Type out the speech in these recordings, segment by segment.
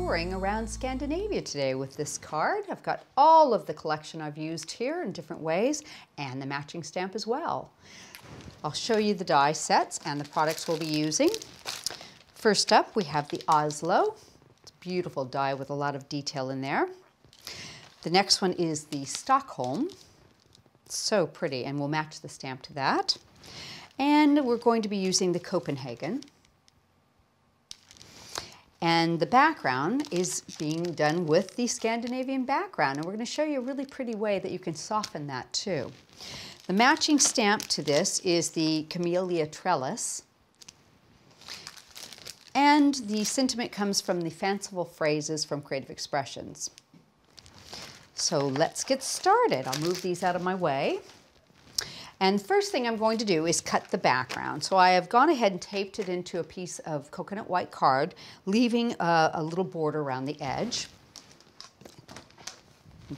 touring around Scandinavia today with this card. I've got all of the collection I've used here in different ways and the matching stamp as well. I'll show you the die sets and the products we'll be using. First up, we have the Oslo. It's a beautiful die with a lot of detail in there. The next one is the Stockholm. It's so pretty, and we'll match the stamp to that. And we're going to be using the Copenhagen. And the background is being done with the Scandinavian background, and we're going to show you a really pretty way that you can soften that too. The matching stamp to this is the Camellia Trellis, and the sentiment comes from the Fanciful Phrases from Creative Expressions. So let's get started. I'll move these out of my way. And the first thing I'm going to do is cut the background. So I have gone ahead and taped it into a piece of coconut white card, leaving a little border around the edge.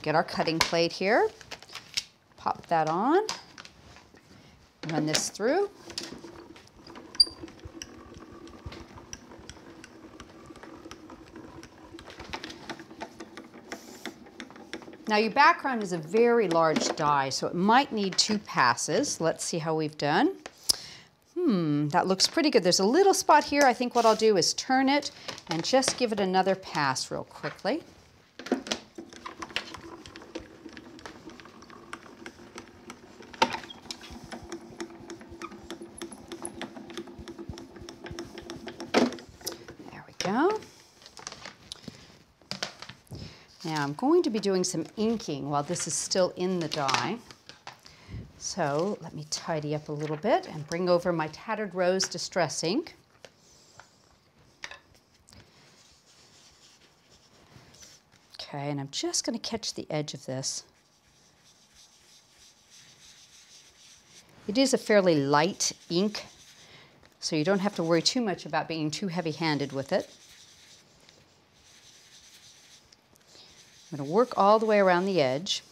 Get our cutting plate here, pop that on, run this through. Now your background is a very large die, so it might need 2 passes. Let's see how we've done. That looks pretty good. There's a little spot here. I think what I'll do is turn it and just give it another pass real quickly. There we go. Now I'm going to be doing some inking while this is still in the die. So let me tidy up a little bit and bring over my Tattered Rose Distress ink. Okay, and I'm just going to catch the edge of this. It is a fairly light ink, so you don't have to worry too much about being too heavy-handed with it. I'm going to work all the way around the edge,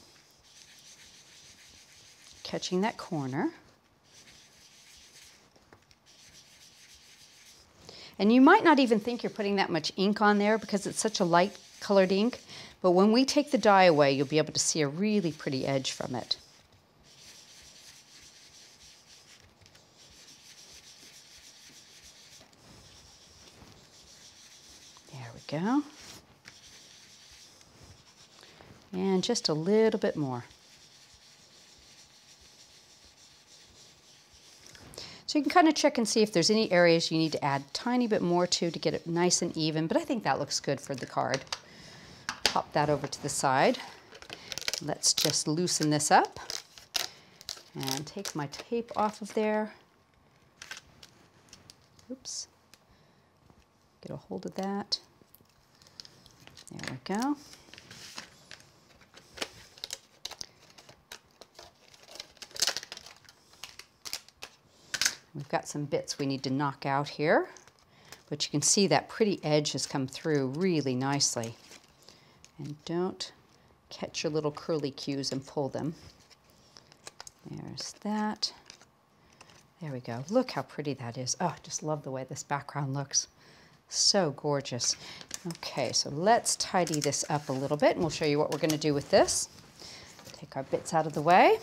catching that corner. And you might not even think you're putting that much ink on there because it's such a light colored ink, but when we take the dye away, you'll be able to see a really pretty edge from it. There we go. And just a little bit more. So you can kind of check and see if there's any areas you need to add a tiny bit more to get it nice and even, but I think that looks good for the card. Pop that over to the side. Let's just loosen this up and take my tape off of there. Oops. Get a hold of that. There we go. We've got some bits we need to knock out here, but you can see that pretty edge has come through really nicely. And don't catch your little curly cues and pull them. There's that. There we go. Look how pretty that is. Oh, I just love the way this background looks. So gorgeous. Okay, so let's tidy this up a little bit, and we'll show you what we're going to do with this. Take our bits out of the way.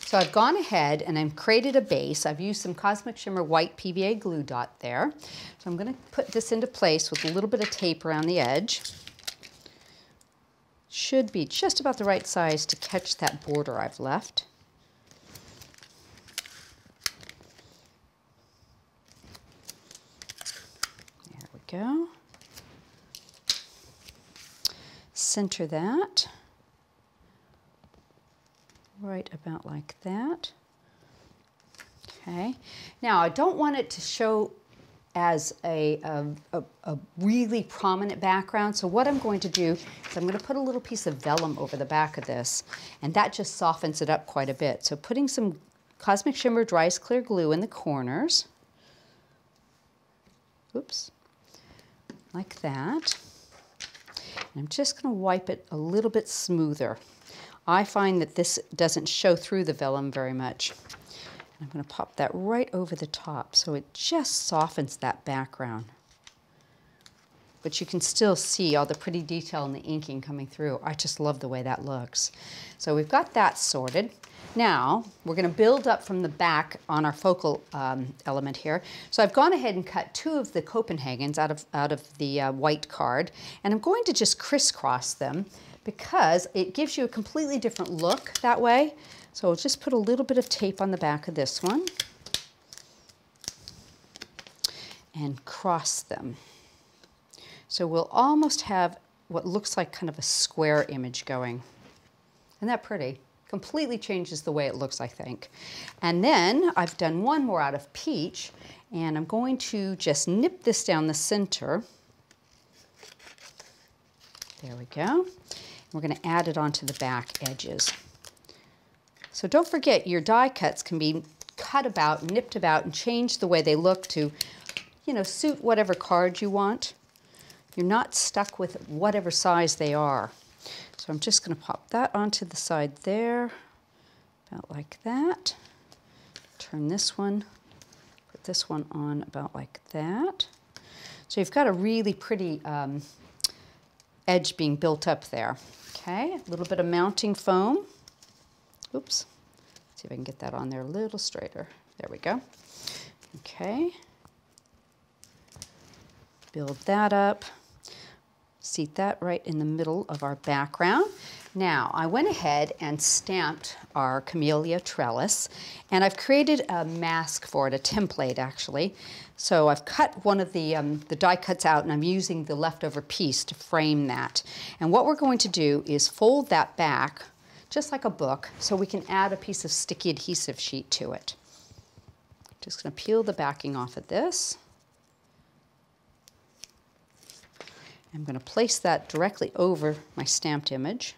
So I've gone ahead and I've created a base. I've used some Cosmic Shimmer white PVA glue dot there. So I'm going to put this into place with a little bit of tape around the edge. Should be just about the right size to catch that border I've left. There we go. Center that. Right about like that. Okay. Now I don't want it to show as a really prominent background, so what I'm going to do is I'm going to put a little piece of vellum over the back of this, and that just softens it up quite a bit. So putting some Cosmic Shimmer Dries Clear glue in the corners. Oops. Like that. And I'm just going to wipe it a little bit smoother. I find that this doesn't show through the vellum very much. I'm going to pop that right over the top so it just softens that background. but you can still see all the pretty detail and the inking coming through. I just love the way that looks. So we've got that sorted. Now we're going to build up from the back on our focal element here. So I've gone ahead and cut 2 of the Copenhagens out of the white card, and I'm going to just crisscross them because it gives you a completely different look that way. So I'll just put a little bit of tape on the back of this one and cross them. So we'll almost have what looks like kind of a square image going. Isn't that pretty? Completely changes the way it looks, I think. And then I've done one more out of peach, and I'm going to just nip this down the center. There we go. We're going to add it onto the back edges. So don't forget, your die cuts can be cut about, nipped about, and change the way they look to, you know, suit whatever card you want. You're not stuck with whatever size they are. So I'm just going to pop that onto the side there, about like that. Turn this one, put this one on about like that. So you've got a really pretty edge being built up there. Okay, a little bit of mounting foam. Oops, let's see if I can get that on there a little straighter. There we go. Okay, build that up. Seat that right in the middle of our background. Now, I went ahead and stamped our Camellia trellis, and I've created a mask for it, a template actually. So I've cut one of the die cuts out, and I'm using the leftover piece to frame that. And what we're going to do is fold that back, just like a book, so we can add a piece of sticky adhesive sheet to it. Just going to peel the backing off of this. I'm going to place that directly over my stamped image,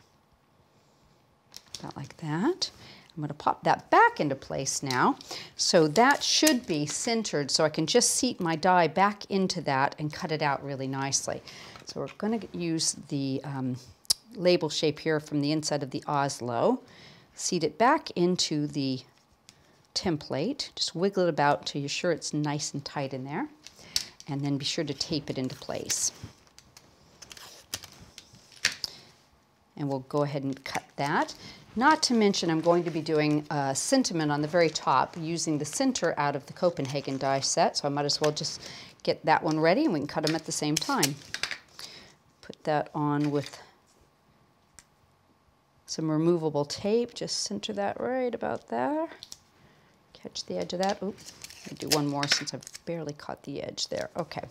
about like that. I'm going to pop that back into place now. So that should be centered, so I can just seat my die back into that and cut it out really nicely. So we're going to use the label shape here from the inside of the Oslo, seat it back into the template, just wiggle it about until you're sure it's nice and tight in there, and then be sure to tape it into place. And we'll go ahead and cut that. Not to mention, I'm going to be doing a sentiment on the very top using the center out of the Copenhagen die set, so I might as well just get that one ready and we can cut them at the same time. Put that on with some removable tape, just center that right about there. Catch the edge of that. Oops, I'll do one more since I've barely caught the edge there. Okay,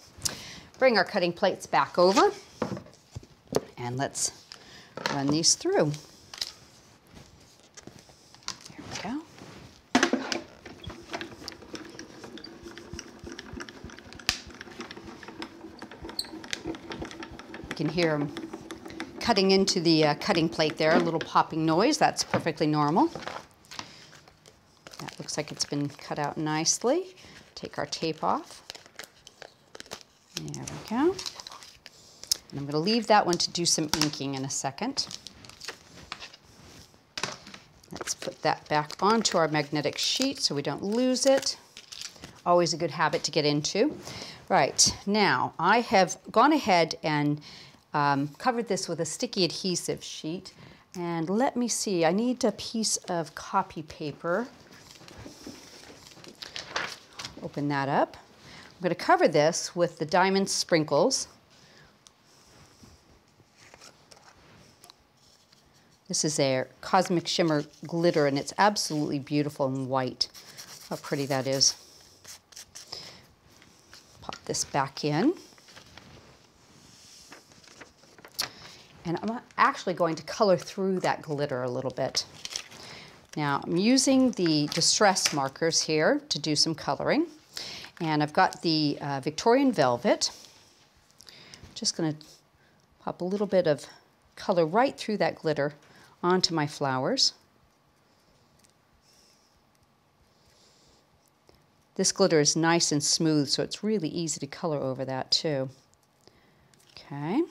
bring our cutting plates back over and let's run these through. There we go. You can hear them cutting into the cutting plate there, a little popping noise. That's perfectly normal. That looks like it's been cut out nicely. Take our tape off. There we go. And I'm going to leave that one to do some inking in a second. Let's put that back onto our magnetic sheet so we don't lose it. Always a good habit to get into. Right, now I have gone ahead and covered this with a sticky adhesive sheet. And let me see, I need a piece of copy paper. Open that up. I'm going to cover this with the diamond sprinkles. This is a Cosmic Shimmer glitter, and it's absolutely beautiful and white. How pretty that is. Pop this back in. And I'm actually going to color through that glitter a little bit. Now, I'm using the distress markers here to do some coloring. And I've got the Victorian Velvet. Just going to pop a little bit of color right through that glitter onto my flowers. This glitter is nice and smooth, so it's really easy to color over that too. Okay,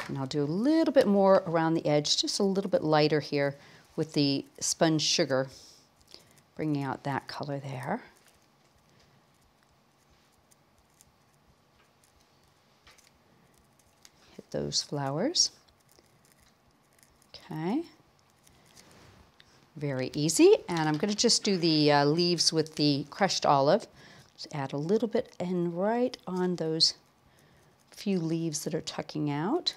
and I'll do a little bit more around the edge, just a little bit lighter here with the sponge sugar, bringing out that color there. those flowers. Okay. Very easy. And I'm going to just do the leaves with the crushed olive. Just add a little bit and right on those few leaves that are tucking out.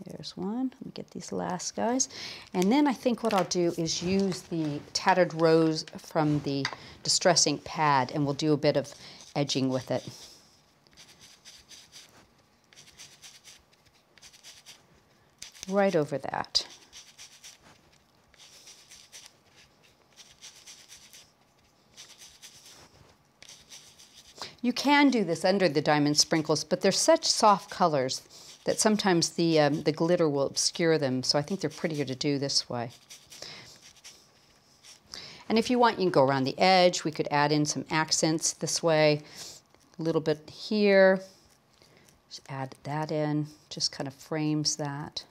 There's one. Let me get these last guys. And then I think what I'll do is use the Tattered Rose from the Distress Ink pad, and we'll do a bit of edging with it. Right over that. You can do this under the diamond sprinkles, but they're such soft colors that sometimes the glitter will obscure them, so I think they're prettier to do this way. And if you want, you can go around the edge. We could add in some accents this way, a little bit here. Just add that in, just kind of frames that.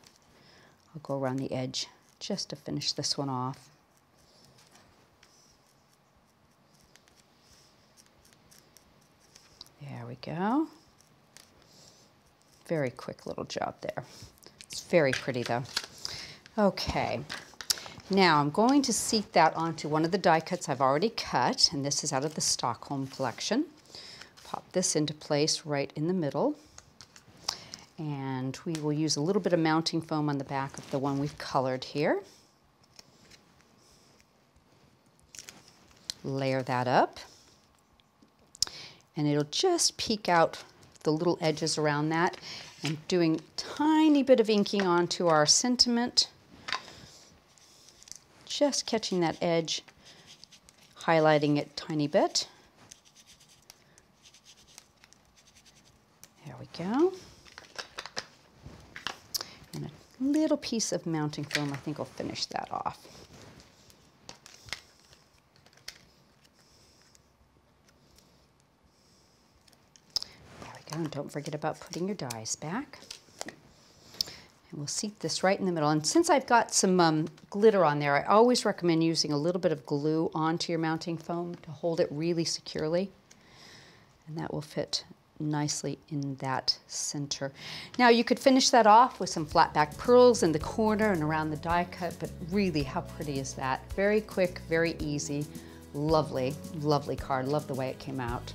I'll go around the edge just to finish this one off. There we go. Very quick little job there. It's very pretty though. Okay, now I'm going to seat that onto one of the die cuts I've already cut, and this is out of the Stockholm collection. Pop this into place right in the middle, and we will use a little bit of mounting foam on the back of the one we've colored here. Layer that up, and it'll just peek out the little edges around that, and doing a tiny bit of inking onto our sentiment, just catching that edge, highlighting it a tiny bit. There we go. And a little piece of mounting foam, I think will finish that off. And don't forget about putting your dies back. And we'll seat this right in the middle. And since I've got some glitter on there, I always recommend using a little bit of glue onto your mounting foam to hold it really securely. And that will fit nicely in that center. Now you could finish that off with some flat back pearls in the corner and around the die cut, but really, how pretty is that? Very quick, very easy, lovely, lovely card. Love the way it came out.